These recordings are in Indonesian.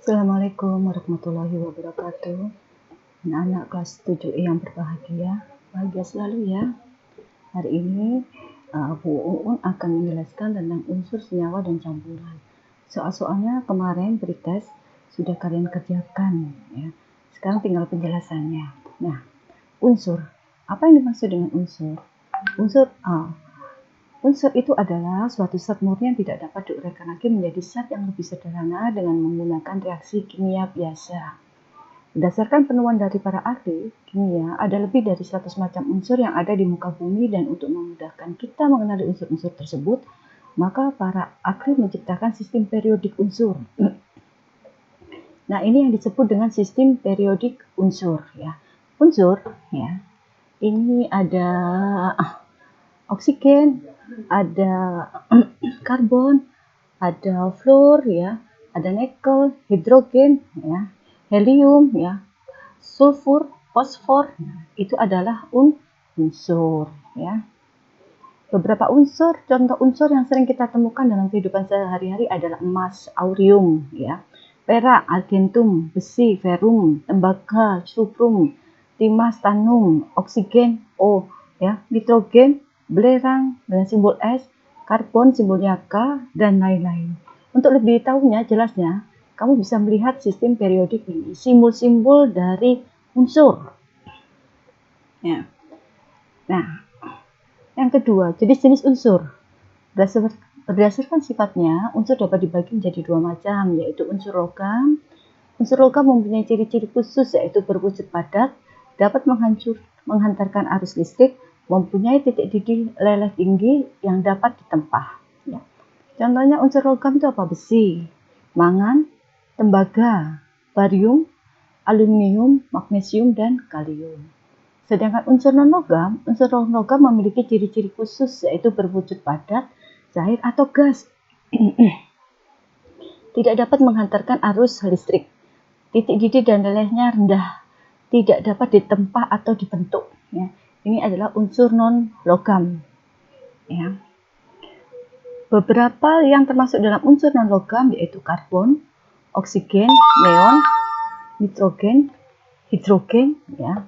Assalamualaikum warahmatullahi wabarakatuh. Anak-anak kelas 7E yang berbahagia, bahagia selalu ya. Hari ini Bu Uun akan menjelaskan tentang unsur senyawa dan campuran. Soal-soalnya kemarin pretest sudah kalian kerjakan ya. Sekarang tinggal penjelasannya. Nah, unsur. Apa yang dimaksud dengan unsur? Unsur itu adalah suatu zat murni yang tidak dapat diuraikan lagi menjadi zat yang lebih sederhana dengan menggunakan reaksi kimia biasa. Berdasarkan penemuan dari para ahli kimia, ada lebih dari 100 macam unsur yang ada di muka bumi, dan untuk memudahkan kita mengenali unsur-unsur tersebut, maka para ahli menciptakan sistem periodik unsur. Nah, ini yang disebut dengan sistem periodik unsur ya. Unsur ya. Ini ada oksigen, ada karbon, ada fluor ya, ada nikel, hidrogen ya, helium ya, sulfur, fosfor. Itu adalah unsur ya. Beberapa unsur, contoh unsur yang sering kita temukan dalam kehidupan sehari-hari adalah emas, aurium ya, perak, argentum, besi, ferum, tembaga, suprum, timas, tanum, oksigen, O ya, nitrogen, belerang dengan simbol S, karbon simbolnya K, dan lain-lain. Untuk lebih tahunya, jelasnya, kamu bisa melihat sistem periodik ini, simbol-simbol dari unsur. Ya. Nah, yang kedua, jenis-jenis unsur. Berdasarkan sifatnya, unsur dapat dibagi menjadi dua macam, yaitu unsur logam. Unsur logam mempunyai ciri-ciri khusus, yaitu berwujud padat, dapat menghantarkan arus listrik, mempunyai titik didih leleh tinggi yang dapat ditempah. Ya. Contohnya unsur logam itu apa? Besi, mangan, tembaga, barium, aluminium, magnesium, dan kalium. Sedangkan unsur non-logam memiliki ciri-ciri khusus, yaitu berwujud padat, cair, atau gas. Tidak dapat menghantarkan arus listrik. Titik didih dan lelehnya rendah. Tidak dapat ditempah atau dibentuk. Ya. Ini adalah unsur non-logam. Ya. Beberapa yang termasuk dalam unsur non-logam yaitu karbon, oksigen, neon, nitrogen, hidrogen. Ya.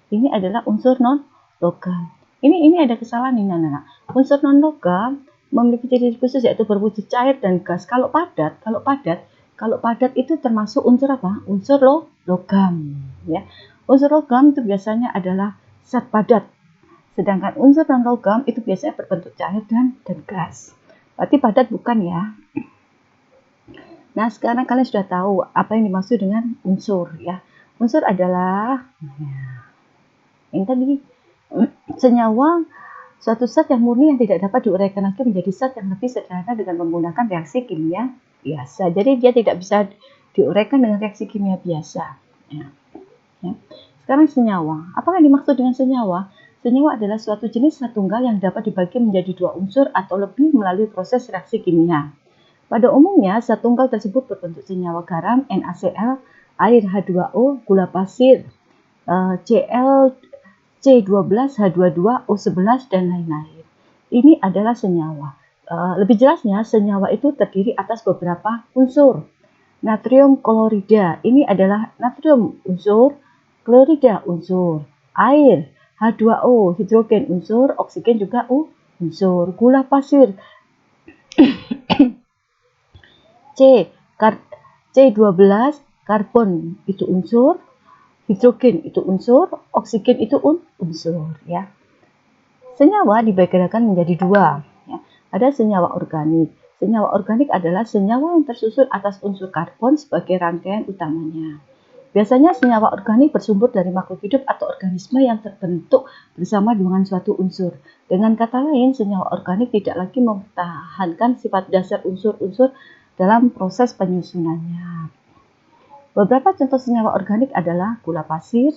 Ini adalah unsur non-logam. Ini ada kesalahan ini anak-anak. Unsur non-logam memiliki ciri khusus, yaitu berwujud cair dan gas. Kalau padat itu termasuk unsur apa? Unsur logam. Ya. Unsur logam itu biasanya adalah zat padat. Sedangkan unsur non-logam itu biasanya berbentuk cair dan gas. Berarti padat bukan ya. Nah, sekarang kalian sudah tahu apa yang dimaksud dengan unsur ya. Unsur adalah yang tadi, senyawa, suatu zat yang murni yang tidak dapat diuraikan lagi menjadi zat yang lebih sederhana dengan menggunakan reaksi kimia biasa. Jadi dia tidak bisa diuraikan dengan reaksi kimia biasa. Ya. Sekarang senyawa. Apa yang dimaksud dengan senyawa? Senyawa adalah suatu jenis zat tunggal yang dapat dibagi menjadi dua unsur atau lebih melalui proses reaksi kimia. Pada umumnya, zat tunggal tersebut berbentuk senyawa garam, NaCl, air H2O, gula pasir, Cl, C12, H22, O11, dan lain-lain. Ini adalah senyawa. Lebih jelasnya, senyawa itu terdiri atas beberapa unsur. Natrium klorida, ini adalah natrium unsur, klorida unsur, air, H2O, hidrogen unsur, oksigen juga unsur, gula pasir, C12, karbon itu unsur, hidrogen itu unsur, oksigen itu unsur ya. Senyawa dibedakan menjadi dua ya. Ada senyawa organik. Senyawa organik adalah senyawa yang tersusun atas unsur karbon sebagai rangkaian utamanya. Biasanya senyawa organik bersumber dari makhluk hidup atau organisme yang terbentuk bersama dengan suatu unsur. Dengan kata lain, senyawa organik tidak lagi mempertahankan sifat dasar unsur-unsur dalam proses penyusunannya. Beberapa contoh senyawa organik adalah gula pasir,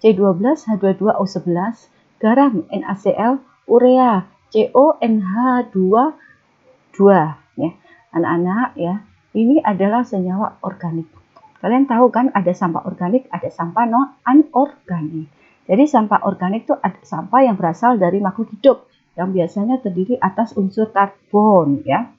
C12, H22O11, garam, NaCl, urea, CONH2, ya. Anak-anak ya, ini adalah senyawa organik. Kalian tahu kan ada sampah organik, ada sampah anorganik. Jadi sampah organik itu ada sampah yang berasal dari makhluk hidup yang biasanya terdiri atas unsur karbon ya.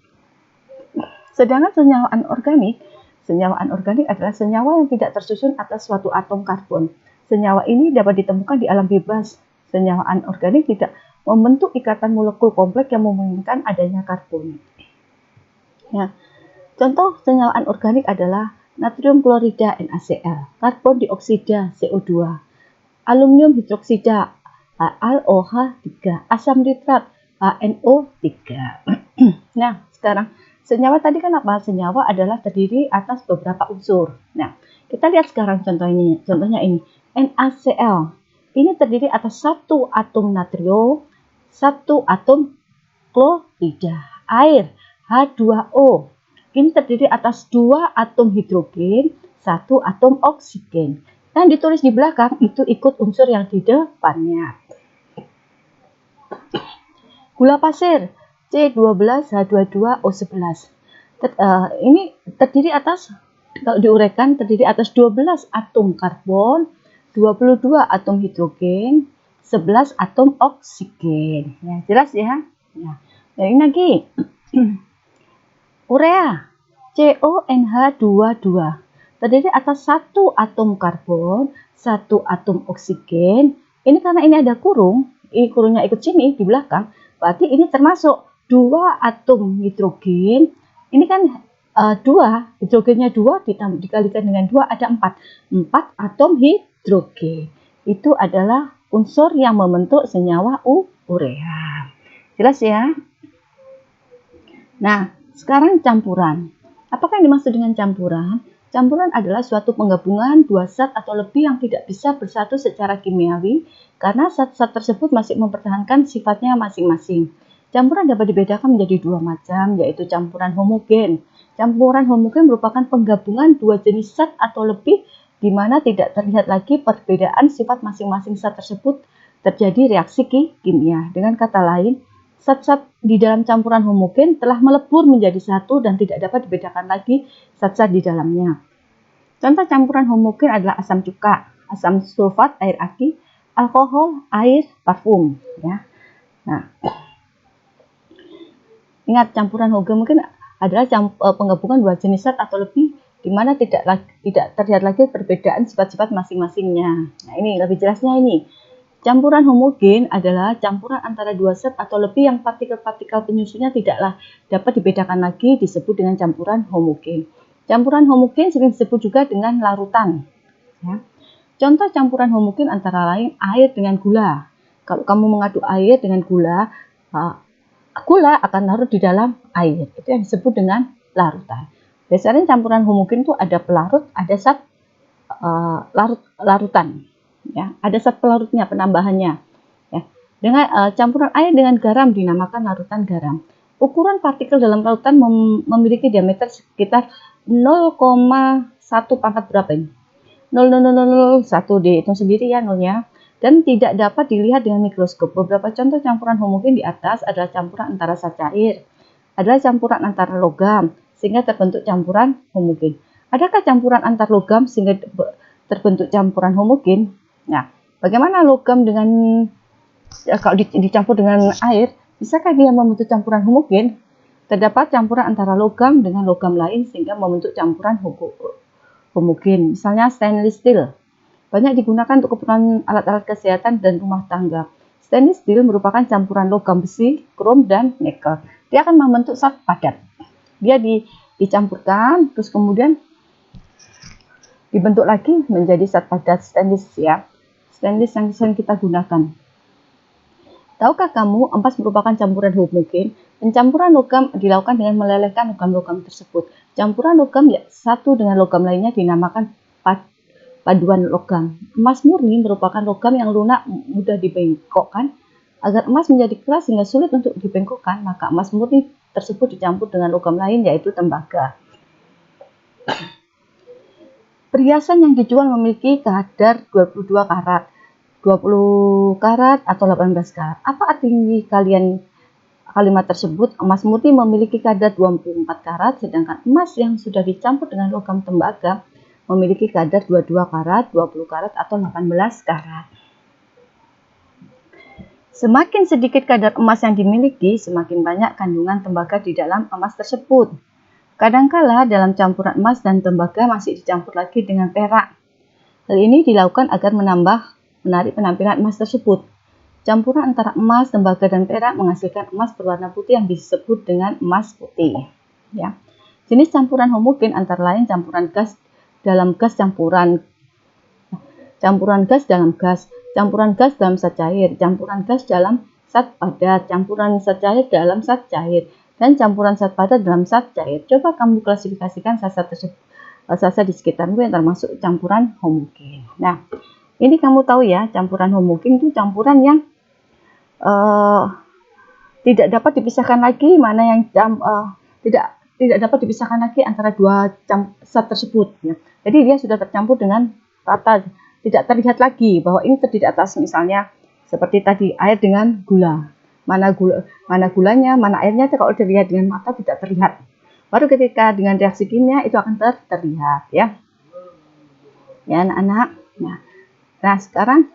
Sedangkan senyawa anorganik, Senyawa anorganik adalah senyawa yang tidak tersusun atas suatu atom karbon. Senyawa ini dapat ditemukan di alam bebas. Senyawa anorganik tidak membentuk ikatan molekul kompleks yang memungkinkan adanya karbon. Ya. Contoh senyawa anorganik adalah natrium klorida NaCl, karbon dioksida CO2, aluminium hidroksida AlOH3, asam nitrat HNO3. Nah, sekarang senyawa tadi kan apa? Senyawa adalah terdiri atas beberapa unsur. Nah, kita lihat sekarang contohnya ini. NaCl. Ini terdiri atas satu atom natrium, satu atom klorida, air H2O. Ini terdiri atas dua atom hidrogen, satu atom oksigen. Yang ditulis di belakang itu ikut unsur yang di depannya. Gula pasir C12H22O11. Ini terdiri atas, kalau diuraikan, terdiri atas 12 atom karbon, 22 atom hidrogen, 11 atom oksigen. Ya, jelas ya? Ya. Ini lagi. Urea CONH22 terdiri atas satu atom karbon, satu atom oksigen. Ini karena ini ada kurung, ini kurungnya ikut sini di belakang, berarti ini termasuk dua atom hidrogen. Ini kan dua, hidrogennya dua dikalikan dengan dua ada empat atom hidrogen. Itu adalah unsur yang membentuk senyawa urea. Jelas ya? Nah, sekarang campuran. Apakah yang dimaksud dengan campuran? Campuran adalah suatu penggabungan dua zat atau lebih yang tidak bisa bersatu secara kimiawi karena zat-zat tersebut masih mempertahankan sifatnya masing-masing. Campuran dapat dibedakan menjadi dua macam, yaitu campuran homogen. Campuran homogen merupakan penggabungan dua jenis zat atau lebih di mana tidak terlihat lagi perbedaan sifat masing-masing zat tersebut terjadi reaksi kimia. Dengan kata lain, zat-zat di dalam campuran homogen telah melebur menjadi satu dan tidak dapat dibedakan lagi zat-zat di dalamnya. Contoh campuran homogen adalah asam cuka, asam sulfat, air aki, alkohol, air, parfum. Ya. Nah, ingat campuran homogen adalah penggabungan dua jenis zat atau lebih di mana tidak terlihat lagi perbedaan sifat-sifat masing-masingnya. Nah, ini lebih jelasnya ini. Campuran homogen adalah campuran antara dua zat atau lebih yang partikel-partikel penyusunnya tidaklah dapat dibedakan lagi disebut dengan campuran homogen. Campuran homogen sering disebut juga dengan larutan. Ya. Contoh campuran homogen antara lain air dengan gula. Kalau kamu mengaduk air dengan gula, gula akan larut di dalam air. Itu yang disebut dengan larutan. Biasanya campuran homogen itu ada pelarut, ada zat larutan. Ya, ada zat pelarutnya, penambahannya. Ya. Dengan campuran air dengan garam dinamakan larutan garam. Ukuran partikel dalam larutan memiliki diameter sekitar 0,1 pangkat berapa ini? 0,0001, dihitung sendiri ya nolnya. Dan tidak dapat dilihat dengan mikroskop. Beberapa contoh campuran homogen di atas adalah campuran antara zat cair, adalah campuran antara logam sehingga terbentuk campuran homogen. Adakah campuran antar logam sehingga terbentuk campuran homogen? Nah, bagaimana logam dengan kalau dicampur dengan air, bisakah dia membentuk campuran homogen? Terdapat campuran antara logam dengan logam lain sehingga membentuk campuran homogen. Misalnya stainless steel. Banyak digunakan untuk keperluan alat-alat kesehatan dan rumah tangga. Stainless steel merupakan campuran logam besi, krom, dan nikel. Dia akan membentuk zat padat. Dia dicampurkan, terus kemudian dibentuk lagi menjadi zat padat stainless ya. Stainless yang sering kita gunakan. Tahukah kamu, emas merupakan campuran homogen? Pencampuran logam dilakukan dengan melelehkan logam-logam tersebut. Campuran logam satu dengan logam lainnya dinamakan paduan logam. Emas murni merupakan logam yang lunak mudah dibengkokkan. Agar emas menjadi keras hingga sulit untuk dibengkokkan, maka emas murni tersebut dicampur dengan logam lain yaitu tembaga. Perhiasan yang dijual memiliki kadar 22 karat, 20 karat atau 18 karat. Apa arti kalimat tersebut? Emas murni memiliki kadar 24 karat, sedangkan emas yang sudah dicampur dengan logam tembaga memiliki kadar 22 karat, 20 karat atau 18 karat. Semakin sedikit kadar emas yang dimiliki, semakin banyak kandungan tembaga di dalam emas tersebut. Kadangkala dalam campuran emas dan tembaga masih dicampur lagi dengan perak. Hal ini dilakukan agar menarik penampilan emas tersebut. Campuran antara emas, tembaga, dan perak menghasilkan emas berwarna putih yang disebut dengan emas putih. Ya. Jenis campuran homogen antara lain campuran gas dalam gas, campuran gas dalam gas, campuran gas dalam zat cair, campuran gas dalam zat padat, campuran zat cair dalam zat cair, dan campuran zat padat dalam zat cair. Coba kamu klasifikasikan zat-zat tersebut, zat-zat di sekitarmu yang termasuk campuran homogen. Nah, ini kamu tahu ya, campuran homogen itu campuran yang tidak dapat dipisahkan lagi, mana yang tidak dapat dipisahkan lagi antara dua zat tersebut. Ya. Jadi dia sudah tercampur dengan rata, tidak terlihat lagi bahwa ini terdiri atas, misalnya seperti tadi air dengan gula. Mana gulanya, mana airnya, kalau dilihat dengan mata tidak terlihat. Baru ketika dengan reaksi kimia itu akan terlihat, ya. Ya anak-anak. Nah, sekarang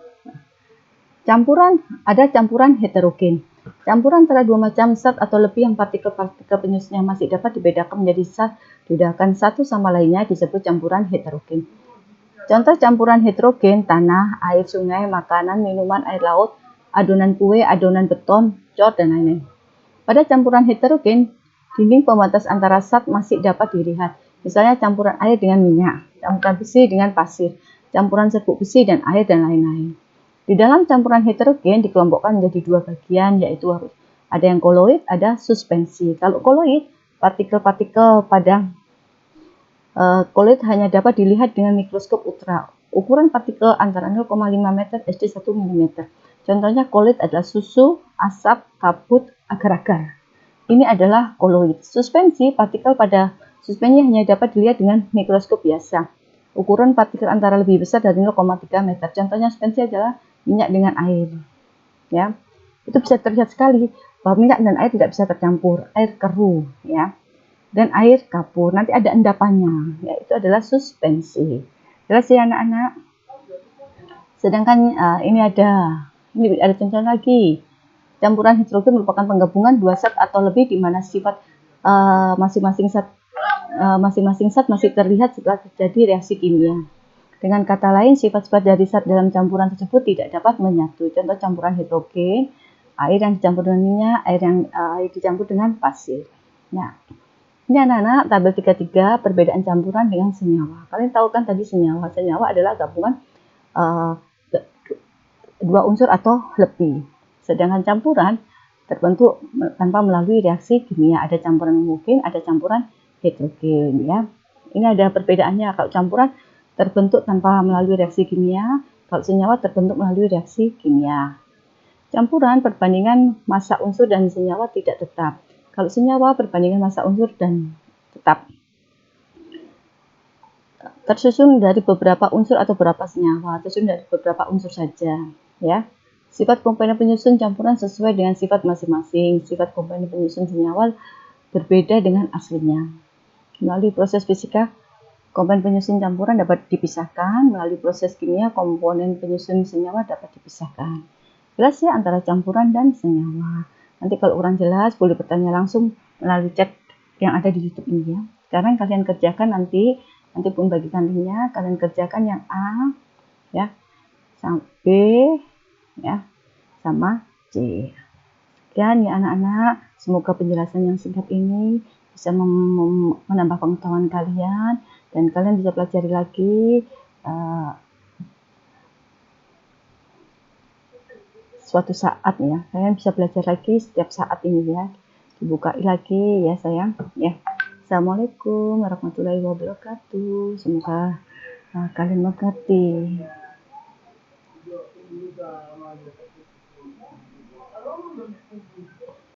ada campuran heterogen. Campuran antara dua macam zat atau lebih yang partikel-partikel penyusunnya masih dapat dibedakan menjadi zat diudahkan satu sama lainnya disebut campuran heterogen. Contoh campuran heterogen: tanah, air sungai, makanan, minuman, air laut, adonan kue, adonan beton, cor, dan lain-lain. Pada campuran heterogen, dinding pembatas antara zat masih dapat dilihat. Misalnya campuran air dengan minyak, campuran besi dengan pasir, campuran serbuk besi dan air, dan lain-lain. Di dalam campuran heterogen dikelompokkan menjadi dua bagian, yaitu ada yang koloid, ada suspensi. Kalau koloid, partikel-partikel pada koloid hanya dapat dilihat dengan mikroskop ultra. Ukuran partikel antara 0,5 meter SD 1 mm. Contohnya koloid adalah susu, asap, kabut, agar-agar. Ini adalah koloid. Suspensi, partikel pada suspensi hanya dapat dilihat dengan mikroskop biasa. Ukuran partikel antara lebih besar dari 0,3 meter. Contohnya suspensi adalah minyak dengan air. Ya, itu bisa terlihat sekali bahwa minyak dan air tidak bisa tercampur. Air keruh, ya, dan air kapur. Nanti ada endapannya, yaitu adalah suspensi. Jelas ya anak-anak? Sedangkan ini ada contoh lagi. Campuran hidrogen merupakan penggabungan dua zat atau lebih di mana sifat masing-masing zat masih terlihat setelah terjadi reaksi kimia. Dengan kata lain, sifat-sifat dari zat dalam campuran tersebut tidak dapat menyatu. Contoh campuran hidrogen, air yang dicampur dengan minyak, air dicampur dengan pasir. Nah, ini anak-anak tabel 33 perbedaan campuran dengan senyawa. Kalian tahu kan tadi senyawa? Senyawa adalah gabungan dua unsur atau lebih. Sedangkan campuran terbentuk tanpa melalui reaksi kimia. Ada campuran homogen, ada campuran heterogen, ya. Ini ada perbedaannya. Kalau campuran terbentuk tanpa melalui reaksi kimia, kalau senyawa terbentuk melalui reaksi kimia. Campuran perbandingan massa unsur dan senyawa tidak tetap. Kalau senyawa perbandingan massa unsur dan tetap. Tersusun dari beberapa unsur atau beberapa senyawa, tersusun dari beberapa unsur saja, ya. Sifat komponen penyusun campuran sesuai dengan sifat masing-masing. Sifat komponen penyusun senyawa berbeda dengan aslinya. Melalui proses fisika, komponen penyusun campuran dapat dipisahkan. Melalui proses kimia, komponen penyusun senyawa dapat dipisahkan. Jelas ya antara campuran dan senyawa. Nanti kalau kurang jelas boleh bertanya langsung melalui chat yang ada di YouTube ini, ya. Sekarang kalian kerjakan nanti pun bagikan linknya. Kalian kerjakan yang A, ya, sampai B, ya, sama C. Sekian ya anak-anak. Semoga penjelasan yang singkat ini bisa menambah pengetahuan kalian dan kalian bisa pelajari lagi suatu saat, ya. Kalian bisa belajar lagi setiap saat ini, ya. Dibukai lagi ya sayang, ya. Assalamualaikum warahmatullahi wabarakatuh. Semoga kalian mengerti.